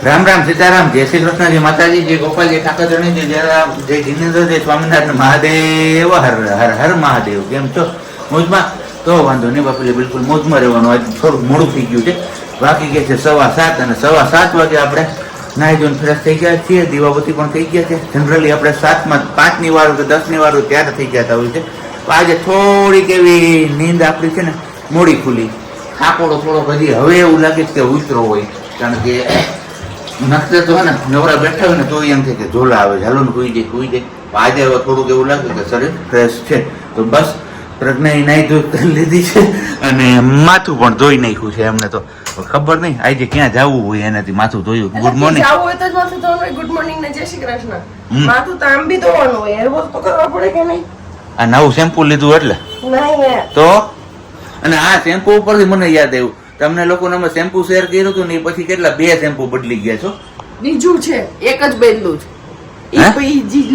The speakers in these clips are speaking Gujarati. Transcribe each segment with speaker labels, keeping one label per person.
Speaker 1: રામ રામ સીતારામ, જય શ્રી કૃષ્ણ, જય માતાજી, જય ગોપાલજી, ઠાકરજી, જય જિનેન્દ્ર, જય સ્વામિનારાયણ મહાદેવ, હર હર હર મહાદેવ. કેમ છો? મોજમાં? તો વાંધો નહીં બાપુ, બિલકુલ મોજમાં રહેવાનું. આજ થોડુંક મોડું થઈ ગયું છે, બાકી ગયા છે 7:15 અને 7:15 વાગે આપણે નાહી ધોઈને ફ્રેશ થઈ ગયા છીએ. દીવાબત્તી પણ થઈ ગયા છે. જનરલી આપણે 7માં 5ની વાર કે 10ની વાર ત્યારે થઈ જતા હોય છે. આજે થોડીક એવી નીંદ આપણી છે ને મોડી ખુલી, થાકોડો થોડોક હજી હવે એવું લાગે છે કે ઉતરો હોય, કારણ કે નખરે તો હે ને નવરા બેઠા હોય ને તો એમ થાય કે ઝોલા આવે, ચાલો ને કુઈ જાય. આજે હવે થોડુંક એવું લાગે કે શરીર ફ્રેશ છે. તો બસ પ્રજ્ઞાએ નાહી ધોઈ લીધી છે અને માથું પણ ધોઈ નાખ્યું છે. એમને તો ખબર નહીં આજે ક્યાં જવું હોય એનાથી માથું ધોયું. ગુડ મોર્નિંગ
Speaker 2: જવું હોય તો જ માથું ધોવાનું હોય. ગુડ મોર્નિંગ ને જય શ્રી કૃષ્ણ. માથું તો આમ બી ધોવાનું હોય, હેર વોશ તો કરવા પડે કે નહીં?
Speaker 1: આ નવું શેમ્પુ લીધું એટલે
Speaker 2: નહીં
Speaker 1: તો. અને આ શેમ્પુ ઉપરથી મને યાદ આવ્યું, તમને લોકોને અમે શેમ્પુ શેર કર્યું હતું ને એ પછી કેટલા 2 શેમ્પુ બદલી ગયા છો.
Speaker 2: બીજું છે એક જ બદલું છે.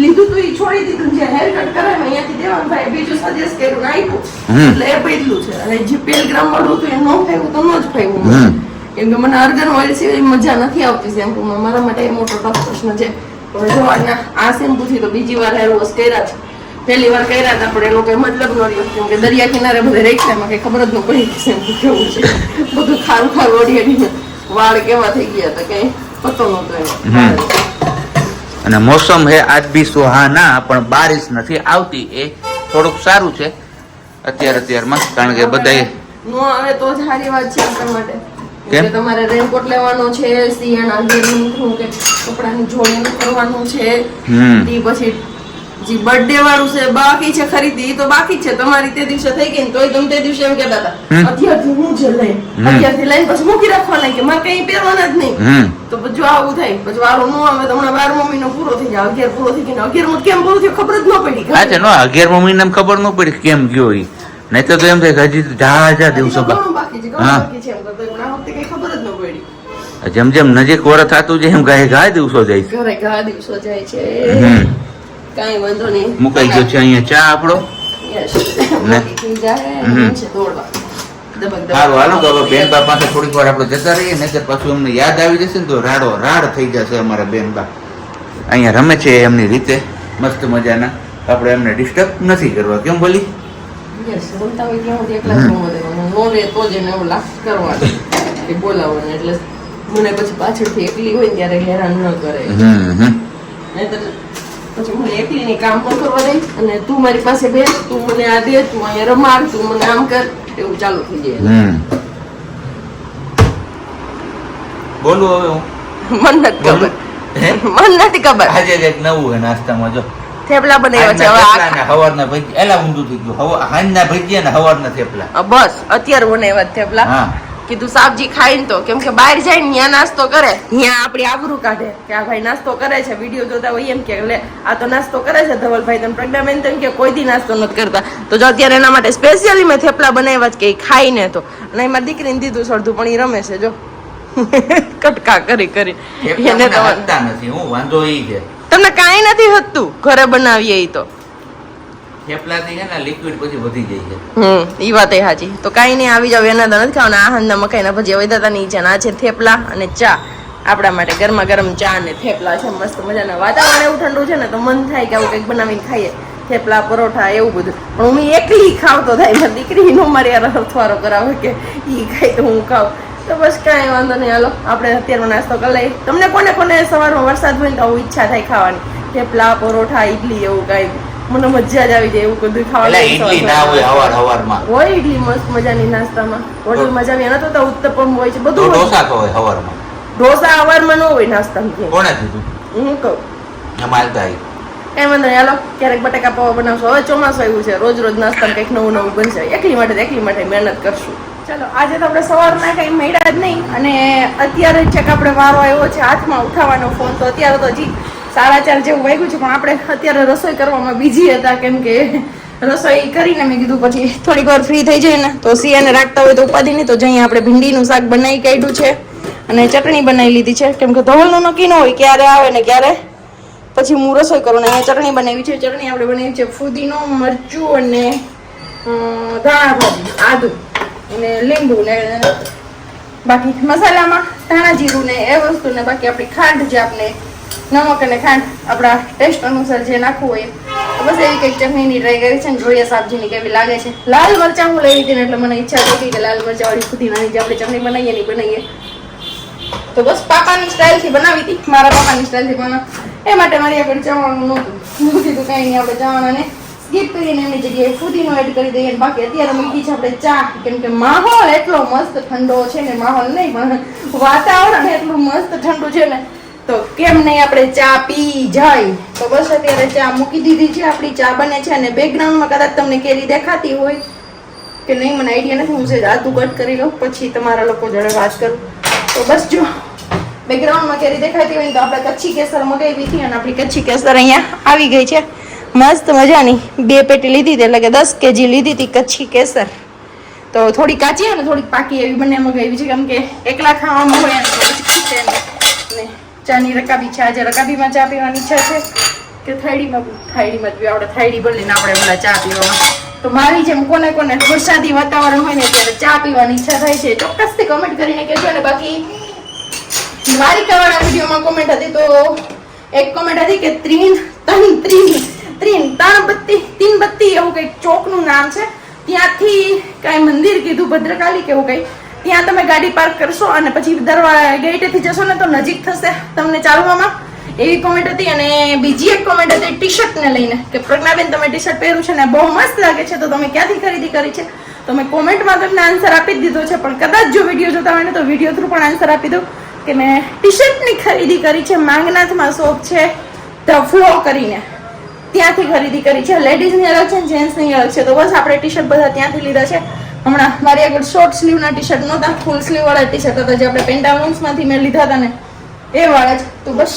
Speaker 2: લીધું તું ઈ છોડી દીધું, જે હેર કટ કરાવે અહીંયાથી દેવાનું ભાઈ, બીજું સજેસ્ટ કર્યું નાખ્યું એટલે એ બદલું છે. અને જે પેલગ્રામ વાળું હતું એ નો ફાવ્યું તો નો જ ફાવ્યું. કેમ કે મને અર્ગન ઓઇલ સિવાય મજા નથી આવતી શેમ્પુમાં. મારા માટે એ મોટો ટફ પ્રશ્ન છે. હવે જો આ શેમ્પુ થી તો બીજી વાર હેર વોશ કર્યા છે. પહેલી વાર કર્યા હતા પણ એનો કઈ મતલબ ન રહ્યો, કેમ કે દરિયા કિનારે બધે રેખા એમાં કઈ ખબર જ ન પડી કે શેમ્પુ કેવું છે. બધું ખારું ખારું ઓડી વાળ કેવા થઈ ગયા હતા કઈ પતો નતો એનો.
Speaker 1: અને મોસમ હે આજ બી સુહાના, પણ બારિશ નથી આવતી, એ થોડુંક સારું છે અત્યારમાં, કારણ કે બધા
Speaker 2: નો આવે તો જ સારી વાત છે આપણા માટે.
Speaker 1: કેમ?
Speaker 2: કે તમારે રેનકોટ લેવાનો છે, શિયાળા ગરમીનું કે કપડાની જોડીને કરવાનું છે, ઈ પછી જે બર્થડે વાળું છે બાકી છે ખરીદી, તો બાકી છે તમારી. તે દિવસે થઈ ગઈ ને તોય તમે તે દિવસે એમ કહેતા હતા અત્યારથી હું જ લઈને અત્યારથી લઈને પછી મૂકી રાખવાના કે મારે કઈ પહેરવાના જ નહીં. તો પછી આવું થાય, પછી વારો નો આવે તો હમણાં 12મો મહિનો પૂરો થઈ જાય, 11 પૂરો થઈ ગયો, 11મો કેમ પૂરો થયો ખબર જ ન પડી.
Speaker 1: હા છે નો 11મો મહિનામાં ખબર ન પડી કેમ ગયો ઈ, નહીં તો એમ થાય કે હજી જા દિવસો
Speaker 2: બાકી છે, બાકી છે એમ કરતો પણ આ વખતે કઈ ખબર જ ન પડી.
Speaker 1: જેમ જેમ નજીક વર થતું જાય એમ ગાય દિવસો જાય છે.
Speaker 2: ઘરે ઘા દિવસો જાય છે. કાઈ વાંધો નહીં,
Speaker 1: મુકાઈ ગયો છે અહીંયા ચા આપણો. સારું હાલો તો હવે બેનબા પાસે થોડીક વાર આપણે જતા રહીએ, નહીતર પાછું અમને યાદ આવી જશે ને તો રાડ થઈ જશે અમારા બેનબા. અહીંયા રમે છે એમની રીતે મસ્ત મજાના, આપણે એમને ડિસ્ટર્બ નથી કરવા. કેમ બોલી
Speaker 2: બોલાવવાનું એટલે મને પછી પાછળથી એકલી હોય ત્યારે હેરાન ન કરે. પછી મને એકલીની કામ પણ કરવા દે અને તું મારી પાસે બેસ, તું મને આ દે, તું અહીંયા રમાડ, તું મને આમ કર, એવું ચાલુ થઈ જાય.
Speaker 1: બોલું હવે હું
Speaker 2: મન નથી ખબર.
Speaker 1: આજે એક નવું હે નાસ્તામાં, જો
Speaker 2: થેપલા બનાવ્યા છે. હવે
Speaker 1: હવારના ભજીયા, એલા ઊંધું થઈ ગયું, હાંજના ભજીયા ને હવારના થેપલા.
Speaker 2: બસ અત્યારે બનાવ્યા થેપલા.
Speaker 1: હા
Speaker 2: કીધું સાબજી ખાઈને તો, કેમ કે બહાર જાય ને ત્યાં નાસ્તો કરે, ત્યાં આપણી આબરૂ કાઢે કે આ ભાઈ નાસ્તો કરે છે, વિડીયો જોતા હોય એમ કે લે આ તો નાસ્તો કરે છે ધવલભાઈ. તમે પ્રજ્ઞાબેન તેમ કે કોઈ દી નાસ્તો નથી કરતા, તો જો અત્યારે એના માટે સ્પેશિયલી મેં થેપલા બનાવ્યા છે કે ખાઈને તો. અને એમાં દીકરીને દીધું સડધું પણ એ રમે છે જો કટકા કરી એને તો
Speaker 1: નથી. હું વાંધો ઈ છે
Speaker 2: તમને કાંઈ નથી હતું ઘરે બનાવીએ ઈ તો
Speaker 1: થેપલાથી છે ને લિક્વિડ પછી વધી જાય છે.
Speaker 2: ઈ વાત એ સાચી. તો કાંઈ નહીં, આવી જાવ. એના તો નથી ખાવાના, આહારના મકાઈના ભજીયા વધતા ની છે. આ છે થેપલા અને ચા, આપણા માટે ગરમા ગરમ ચા અને થેપલા છે. મસ્ત મજાના, વાતાવરણ એવું ઠંડુ છે ને તો મન થાય કે આવું કંઈક બનાવીને ખાઈએ, થેપલા પરોઠા એવું બધું. પણ હું એકલી ખાવતો થાય, મારી દીકરી નો મારી યાર હથવારો કરાવે કે ઈ ખાય તો હું ખાવ. તો બસ કાંઈ વાંધો નહીં, હાલો આપણે અત્યારમાં નાસ્તો કરી લઈએ. તમને કોને સવારમાં વરસાદ હોય ને તો આવું ઈચ્છા થાય ખાવાની, થેપલા પરોઠા ઇડલી એવું કાંઈ મને મજા જ આવી જાય એવું બધું ખાવાનું.
Speaker 1: ઈડલી ના હોય હવારમાં,
Speaker 2: હોય ઈડલી મસ્ત મજાની નાસ્તામાં, હોટલ મજા આવી. એના તો ઉત્તપમ હોય છે, બધું.
Speaker 1: ઢોસા હોય હવારમાં,
Speaker 2: ઢોસા હવારમાં ન હોય નાસ્તામાં.
Speaker 1: કોણે કીધું?
Speaker 2: હું કહું
Speaker 1: માલતા
Speaker 2: કઈ વાંધો નહીં, હાલો ક્યારેક બટાકા પૌવા બનાવશો. હવે ચોમાસું આવ્યું છે, રોજ નાસ્તામાં કંઈક નવું બનશે. એકલી માટે મહેનત કરશું. ચાલો આજે તો આપણે સવારના કંઈ મળ્યા જ નહીં, અને અત્યારે જ છે કે આપણે વારો આવ્યો છે હાથમાં ઉઠાવવાનો ફોન. તો અત્યારે તો હજી 4:30 જેવું વાગ્યું છે, પણ આપણે અત્યારે રસોઈ કરવામાં બીજી હતા, કેમ કે રસોઈ કરીને મેં કીધું પછી થોડીક વાર ફ્રી થઈ જાય ને તો સિયાને રાખતા હોય તો ઉપાધિ નહીં. તો જઈએ આપણે ભીંડીનું શાક બનાવી કાઢ્યું છે અને ચટણી બનાવી લીધી છે, કેમ કે ધવલનું નક્કી ન હોય ક્યારે આવે ને ક્યારે પછી હું રસોઈ કરું. ને અહીંયા ચટણી બનાવી છે. ચટણી આપણે બનાવી છે ફુદીનો, મરચું અને ધાણા ભાજી, આદુ અને લીંબુ ને બાકી મસાલામાં ધાણા જીરું ને એ વસ્તુ ને બાકી આપણી ખાંડ જે આપણે નમક અને ખાંડ આપણા ટેસ્ટ અનુસાર જે નાખવું હોય તો બસ એવી કંઈક ચટણીની ટ્રાય કરી છે ને જોઈએ સબ્જીની કેવી લાગે છે. લાલ મરચાં હું લેવી હતી ને એટલે મને ઈચ્છા થઈ કે લાલ મરચાં વાળી ફુદીનાની જે આપણે ચટણી બનાવીએ નહીં બનાવીએ તો બસ પાપાની સ્ટાઇલથી બનાવી હતી, મારા પાપાની સ્ટાઇલથી બનાવ એ માટે મારી આગળ ચવાણું નહોતું. હું કીધું કંઈ નહીં આપણે ચવાણાને સ્કીપ કરીને એની જગ્યાએ ફુદીનો એડ કરી દઈએ. બાકી અત્યારે મૂકી છે આપણે ચા, કેમ કે માહોલ એટલો મસ્ત ઠંડો છે ને, માહોલ નહીં પણ વાતાવરણ એટલું મસ્ત ઠંડુ છે ને તો કેમ નહીં આપણે ચા પી જાય. તો બસ અત્યારે ચા મૂકી દીધી છે, આપણી ચા બને છે. અને બેકગ્રાઉન્ડમાં કદાચ તમને કેરી દેખાતી હોય કે નહીં મને આઈડિયા નથી, હું છે આદુ કટ કરી લઉં પછી તમારા લોકો જોડે વાત કરું. તો બસ જો બેકગ્રાઉન્ડમાં કેરી દેખાતી હોય તો આપણે કચ્છી કેસર મગાવી હતી અને આપણી કચ્છી કેસર અહીંયા આવી ગઈ છે મસ્ત મજાની. 2 પેટી લીધી હતી એટલે કે 10 kg લીધી હતી કચ્છી કેસર. તો થોડી કાચી અને થોડી પાકી એવી બંને મગાવી છે, કેમ કે એકલા ખાવામાં હોય ને ચાની રકાબી છે. આજે રકાબીમાં ચા પીવાની ઈચ્છા છે કે થાળીમાં જ પીવા આપણે થાળી ભરીને આપણે બધા ચા પીવામાં. તો મારી જેમ કોને કોને વરસાદી વાતાવરણ હોય ને ત્યારે ચા પીવાની ઈચ્છા થાય છે ચોક્કસથી કમેન્ટ કરીને કહેજો. ને બાકી દ્વારિકાવાળા વિડીયોમાં કોમેન્ટ હતી તો એક કોમેન્ટ હતી કે તીન બત્તી એવું કંઈક ચોકનું નામ છે, ત્યાંથી કઈ મંદિર કીધું ભદ્રકાલી કે એવું કંઈ, ત્યાં તમે ગાડી પાર્ક કરશો અને પછી ગેટેથી જશો ને તો નજીક થશે તમને ચાલવામાં, એવી કોમેન્ટ હતી. અને બીજી એક કોમેન્ટ હતી ટી શર્ટને લઈને કે પ્રજ્ઞાબેન તમે ટી શર્ટ પહેર્યું છે ને બહુ મસ્ત લાગે છે, તો તમે ક્યાંથી ખરીદી કરી છે? તો મેં કોમેન્ટમાં તમને આન્સર આપી જ દીધો છે, પણ કદાચ જો વિડીયો જોતા હોય ને તો વિડીયો થ્રુ પણ આન્સર આપી દઉં કે મેં ટી શર્ટની ખરીદી કરી છે. માંગનાથમાં શોપ છે ધ ફ્લો કરીને, ત્યાંથી ખરીદી કરી છે. લેડીઝની અલગ છે, જેન્ટ્સની અલગ છે. તો બસ આપણે ટી શર્ટ બધા ત્યાંથી લીધા છે. હમણાં મારી આગળ શોર્ટ સ્લીવના ટી શર્ટ નહોતા, ફૂલ સ્લીવ વાળા ટી શર્ટ હતા જે આપણે પેન્ટાલુન્સમાંથી મેં લીધા હતા ને એ વાળા જ. તો બસ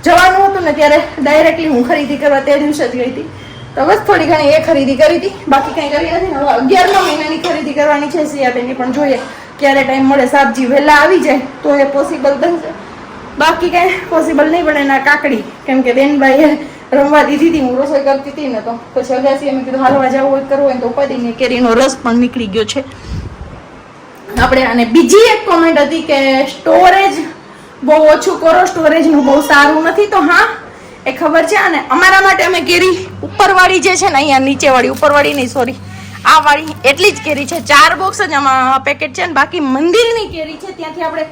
Speaker 2: જવાનું હતું ને ત્યારે ડાયરેક્ટલી હું ખરીદી કરવા તે દિવસે જ ગઈ હતી. તો બસ થોડી ઘણી એ ખરીદી કરી હતી, બાકી કંઈ કરી નથી. હવે 11મા મહિનાની ખરીદી કરવાની છે સિયાબેનની, પણ જોઈએ ક્યારે ટાઈમ મળે. શાકજી વહેલા આવી જાય તો એ પોસિબલ બનશે, બાકી કંઈ પોસિબલ નહીં બને. ના કાકડી, કેમ કે બેનભાઈએ રમવા દીધી હતી, હું રસોઈ કરતી હતી ને તો પછી અગાસી અમે કીધું હાલવા જવું હોય કરવું હોય તો ઉપાડીને કેરીનો રસ પણ નીકળી ગયો છે આપણે. અને બીજી એક કોમેન્ટ હતી કે સ્ટોરેજ બહુ ઓછું કરો, સ્ટોરેજનું બહુ સારું નથી. તો હા એ ખબર છે. અને અમારા માટે અમે કેરી ઉપરવાળી જે છે ને, અહીંયા નીચેવાળી, ઉપરવાળી નહીં સોરી આ વાળી એટલી જ કેરી છે. 4 બોક્સ જ આમાં પેકેટ છે ને બાકી મંદિરની કેરી છે, ત્યાંથી આપણે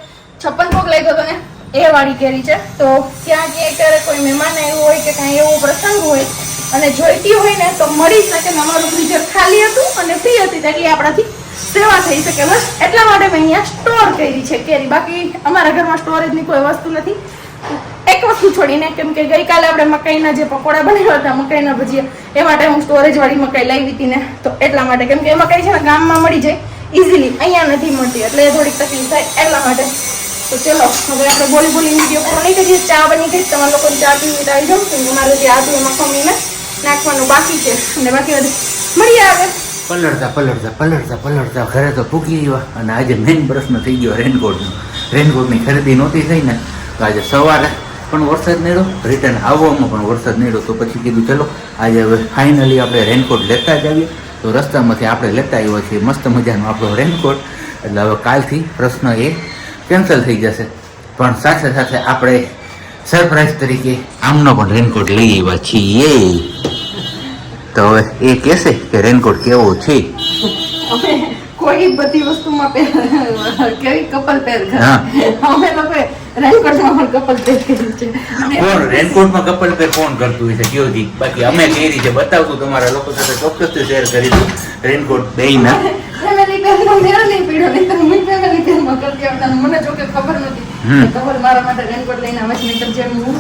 Speaker 2: 56 ભોગ લઈ ગયો હતો ને એ વાળી કેરી છે. તો ક્યાં ક્યારેક કોઈ મહેમાન આવ્યું હોય કે કાંઈ એવો પ્રસંગ હોય અને જોઈતી હોય ને તો મળી શકે. અમારું ફ્રીઝર ખાલી હતું અને ફ્રી હતી એટલે આપણાથી સેવા થઈ શકે. બસ એટલા માટે મેં અહીંયા સ્ટોર કરી છે કેરી. બાકી અમારા ઘરમાં સ્ટોરેજની કોઈ વસ્તુ નથી, એક વસ્તુ છોડીને, કેમ કે ગઈકાલે આપણે મકાઈના જે પકોડા બનાવ્યા હતા, મકાઈના ભજીયા, એ માટે હું સ્ટોરેજ વાળી મકાઈ લાવી હતી ને તો એટલા માટે, કેમ કે એ મકાઈ છે ને ગામમાં મળી જાય ઇઝીલી, અહીંયા નથી મળતી એટલે એ થોડીક તકલીફ થાય એટલા માટે. તો ચલો હવે આપણે બોલી વિડીયો પૂરો નહીં કરીએ. ચા બની ગઈ, તમારા લોકોને ચા પીવી આવી જાઉં, કેમ કે મારે જે આદુ એમાં ખમીને નાખવાનું બાકી છે અને બાકી બધું મળીએ આવે
Speaker 1: પલળતા ઘરે તો પૂકી ગયો. અને આજે મેઇન પ્રશ્ન થઈ ગયો રેનકોટની ખરીદી નહોતી થઈ ને તો આજે સવારે પણ વરસાદ નડ્યો, રિટર્ન આવવામાં પણ વરસાદ નડ્યો. તો પછી કીધું ચલો આજે હવે ફાઇનલી આપણે રેનકોટ લેતા જ આવીએ. તો રસ્તામાંથી આપણે લેતા આવ્યો છીએ મસ્ત મજાનો આપણો રેનકોટ. એટલે હવે કાલથી પ્રશ્ન એ કેન્સલ થઈ જશે, પણ સાથે સાથે આપણે સરપ્રાઈઝ તરીકે આમનો પણ રેનકોટ લઈ આવ્યા છીએ. તો હવે એ કહેશે કે રેનકોટ કેવો છે.
Speaker 2: કોઈ બધી વસ્તુમાં કેવી કપલ પહેર અમે લોકો રેનકોટમાં પણ કપલ પહેર કરી છે.
Speaker 1: કોણ રેનકોટમાં કપલ પહેર કોણ કરતું હોય છે કયો જી? બાકી અમે કેરી છે બતાવતું તમારા લોકો સાથે ચોક્કસથી શેર કરીશું. રેનકોટ બેયના
Speaker 2: ફેમિલી પહેરનો મેળ નહીં પીડ્યો, નહીં તો હું ફેમિલી પહેરમાં કરતી આવતા. મને જો કે ખબર નથી, ખબર મારા માટે રેનકોટ લઈને આવે છે, નહીં જેમ હું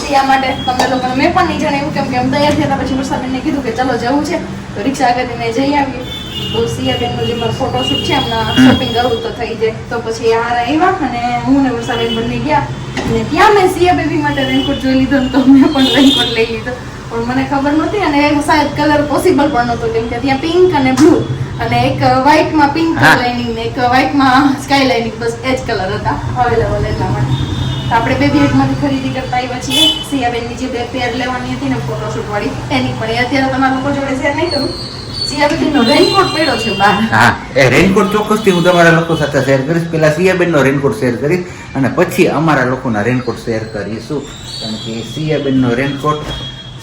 Speaker 2: સિયા માટે તમને લોકોને મેં પણ નહીં જણાવ્યું, કેમ કે અમે તૈયાર થયા હતા પછી વર્ષાબેનને કીધું કે ચલો જવું છે તો રિક્ષા કરીને જઈ આવીએ. તો સિયાબેનનો જે મારો ફોટોશૂટ છે એમના શોપિંગ કરવું તો થઈ જાય. તો પછી આ આવ્યા અને હું ને વર્ષાબેન બંને ગયા અને ત્યાં મેં સિયા બેબી માટે રેનકોટ જોઈ લીધો તો મેં પણ રેનકોટ લઈ લીધો. પણ મને ખબર નહોતી અને શાયદ કલર પોસિબલ પણ નહોતો, કેમ કે ત્યાં પિંક અને બ્લુ અને એક વ્હાઇટમાં પિંક લાઇનિંગ ને એક વ્હાઇટમાં સ્કાય લાઇનિંગ, બસ એ જ કલર હતા અવેલેબલ. એટલા માટે આપણે બે બેગમાંથી ખરીદી કરતા આવ્યા છીએ. સિયાબેનની જે બે પેર લેવાની હતી ને ફોટોશૂટ વાળી એની પણ અત્યારે તમારા લોકો જોડે શેર નહીં કરું. સિયાબેનનો રેનકોટ પડ્યો છે બહાર.
Speaker 1: હા, એ રેનકોટ ચોક્કસથી હું તમારા લોકો સાથે શેર કરીશ. પેલા સિયાબેનનો રેનકોટ શેર કરીશ અને પછી અમારા લોકોના રેનકોટ શેર કરીશું. કારણ કે સિયાબેનનો રેનકોટ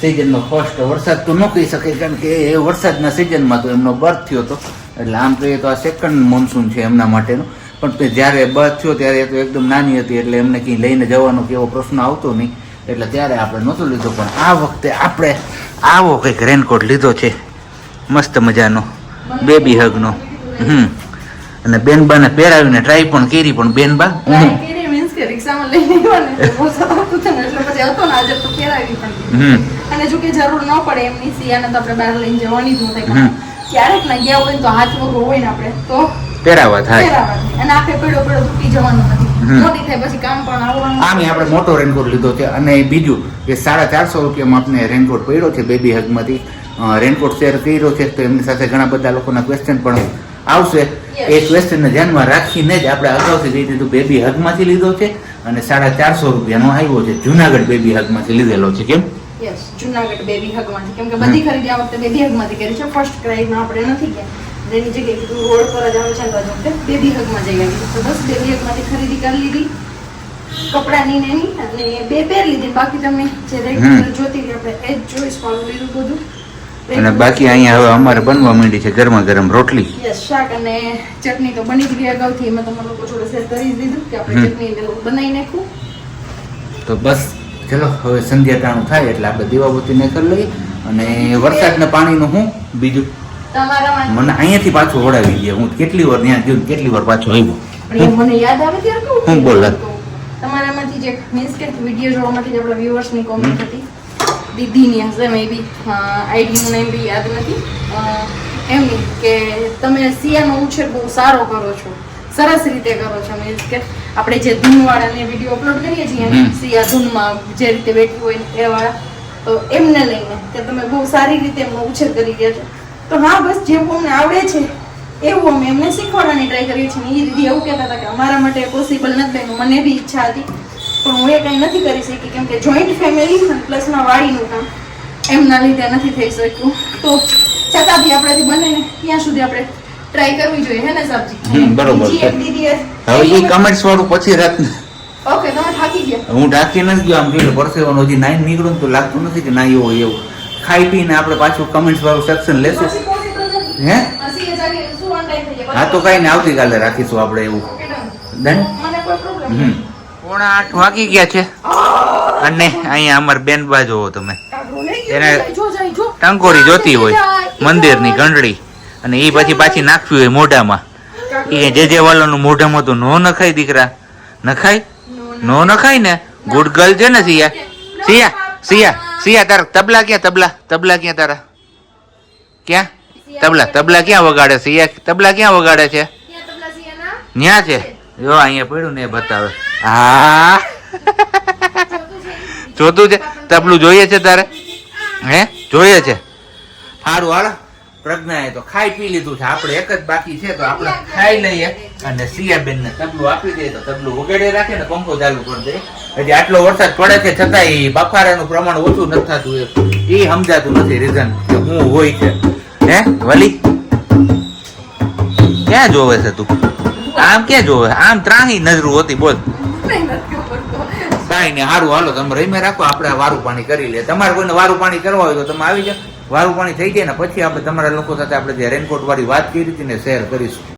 Speaker 1: સિઝનનો ફર્સ્ટ વરસાદ તો ન કહી શકે, કારણ કે એ વરસાદના સિઝનમાં તો એમનો બર્થ થયો હતો. એટલે આમ કહીએ તો આ સેકન્ડ મોન્સૂન છે એમના માટેનો. પણ જ્યારે બર્થ થયો ત્યારે એ તો એકદમ નાની હતી, એટલે એમને કંઈ લઈને જવાનો કે એવો પ્રશ્ન આવતો નહીં. એટલે ત્યારે આપણે નહોતો લીધો. પણ આ વખતે આપણે આવો કંઈક રેનકોટ લીધો છે, મસ્ત મજાનો બેબી હગનો. અને બેનબાને પહેરાવીને ટ્રાય પણ કરી, પણ બેનબા
Speaker 2: મીન્સ કે રિક્ષામાં લઈને ગયો ને તો વરસાદ આવતો હતો ને એટલે પછી હતો ને આજે તો પહેરાવી પણ. અને જો કે જરૂર ન પડે એમની સિયાને તો આપણે બહાર લઈને જવાની જ નથી. ક્યારેક ના ગયા હોય તો હાથ વગર હોય ને આપણે તો
Speaker 1: પહેરાવા થાય.
Speaker 2: અને આખે પેડો પેડો તૂટી જવાનું નથી. મોટી થાય પછી કામ પણ આવવાનું.
Speaker 1: આમ આપણે મોટો રેનકોટ લીધો છે. અને બીજું કે 450 રૂપિયામાં આપણે રેનકોટ પડ્યો છે બેબી હગમાંથી. રેનકોટ શેર કર્યો છે તો એમની સાથે ઘણા બધા લોકોના ક્વેશ્ચન પણ આવશે. એ ક્વેશ્ચનને ધ્યાનમાં રાખીને જ આપણે અગાઉથી કહી દીધું બેબી હગમાંથી લીધો છે અને 450 રૂપિયાનો આવ્યો છે. જુનાગઢ બેબી હગમાંથી લીધેલો છે. કેમ?
Speaker 2: યસ, જુનાગઢ બેબી હગમાંથી. કેમ કે બધી ખરીદી આ વખતે બેબી હગમાંથી કરી છે. ફર્સ્ટ ક્રાઈમાં આપણે નથી ગયા. એની જગ્યાએ કીધું રોડ પર જ આવે છે ને તો બેબી હગમાં જઈ આવી. તો બસ બેબી હગમાંથી ખરીદી કરી લીધી કપડાની ને એની, અને બે પેર લીધી. બાકી તમે જે રેગ્યુલર જોતી હતી આપણે એ જ ચોઈસ વાળું લીધું બધું.
Speaker 1: અને બાકી અહીંયા હવે અમારે બનવા માંડી છે ગરમા ગરમ રોટલી.
Speaker 2: યસ, શાક અને ચટણી તો બની જ ગઈ અગાઉથી. એમાં તમારા લોકો જોડે શેર કરી દીધું કે આપણે ચટણી બનાવી નાખું.
Speaker 1: તો બસ ચલો હવે સંધ્યા ટાણું થાય એટલે આપણે દીવાબત્તીને કરી લઈએ. અને વરસાદના પાણીનું હું બીજું
Speaker 2: તમારામાં
Speaker 1: મને અહીંયાથી પાછું ઓડાવી દે. હું કેટલી વાર ત્યાં ગયો કેટલી વાર પાછો આવ્યો.
Speaker 2: પણ મને યાદ આવે ત્યારે કહું.
Speaker 1: હું બોલ
Speaker 2: તમારામાંથી જે મીન્સ કે વિડીયો જોવામાંથી જે આપણા વ્યુઅર્સની કોમેન્ટ હતી દીદીની હશે મે બી, આઈડીનું નેમ બી યાદ નથી, એમની કે તમે સિયાનો ઉછેર બહુ સારો કરો છો, સરસ રીતે કરો છો. મીન્સ કે આપણે જે ધૂનવાળાને વિડીયો અપલોડ કરીએ છીએ સિયા ધૂનમાં જે રીતે બેઠી હોય એ વાળા, તો એમને લઈને કે તમે બહુ સારી રીતે એમનો ઉછેર કરી રહ્યા છો. તો હા, બસ જેવું અમને આવડે છે એવું અમે એમને શીખવાડવાની ટ્રાય કરીએ છીએ. એ દીદી એવું કહેતા હતા કે અમારા માટે પોસિબલ નથી બન્યું. મને બી ઈચ્છા હતી પણ હું એ કંઈ નથી કરી શકી, કેમ કે જોઈન્ટ ફેમિલી અને પ્લસમાં વાડીનું કામ એમના લીધે નથી થઈ શક્યું. તો છતાં બી આપણાથી બને ને ત્યાં સુધી આપણે ટ્રાય કરવી જોઈએ, હે ને સાબજી?
Speaker 1: બરોબર છે. હવે એ કમેન્ટ્સ વાળું પછી રાત
Speaker 2: ઓકે, તમે થાકી ગયા?
Speaker 1: હું ઢાંકી નથી ગયો. આમ જોઈ પરસેવાનો હજી 9 નીકળું તો લાગતું નથી કે ના એવું હોય એવું. ખાઈ પીને આપણે પાછું કમેન્ટ્સ વાળું સેક્શન લેશું. હે? હા તો કઈ ને આવતીકાલે રાખીશું આપણે એવું. ડન? 7:45 વાગી ગયા છે. અને અહીંયા અમાર બેનબા જોવો તમે, એને ટંકોરી જોતી હોય મંદિરની ઘંટડી, અને એ પછી પાછી નાખવી હોય મોઢામાં. એ જે વાળાનું મોઢામાં તો નો નખાય દીકરા, નખાય નો નખાય ને. ગુડ ગર્લ છે ને સિયા. સિયા સિયા સિયા તારા તબલા ક્યાં? તબલા ક્યાં તારા? ક્યાં તબલા ક્યાં વગાડે? સિયા તબલા ક્યાં વગાડે છે? ન્યા છે જો અહીંયા પડ્યું ને એ બતાવે. હા જોતું છે તબલું જોઈએ છે તારે? હે જોઈએ છે? સારું હાલ. પ્રજ્ઞાએ તો ખાઈ પી લીધું છે, આપણે એક જ બાકી છે તો આપણે ખાઈ લઈએ અને સિયાબેન ને તબલું આપી દઈએ તો તબલું વગાડે રાખે ને પંખો ચાલુ કરી દે. હજી આટલો વરસાદ પડે છે છતાંય બફારાનું પ્રમાણ ઓછું નથી થતું. એ સમજાતું નથી રીઝન કે હું હોય છે. હે વલી ક્યાં જોવે છે તું? આમ ક્યાં જોવે? આમ ત્રાહી નજરું હતી. બોલ કઈ નહીં. સારું હાલો તમે રહીમે રાખો, આપણે વારું પાણી કરી લે. તમારે કોઈને વારું પાણી કરવા હોય તો તમે આવી જાઓ. વારું પાણી થઈ જાય ને પછી આપણે તમારા લોકો સાથે આપણે જે રેનકોટ વાળી વાત કરી હતી ને શેર કરીશું.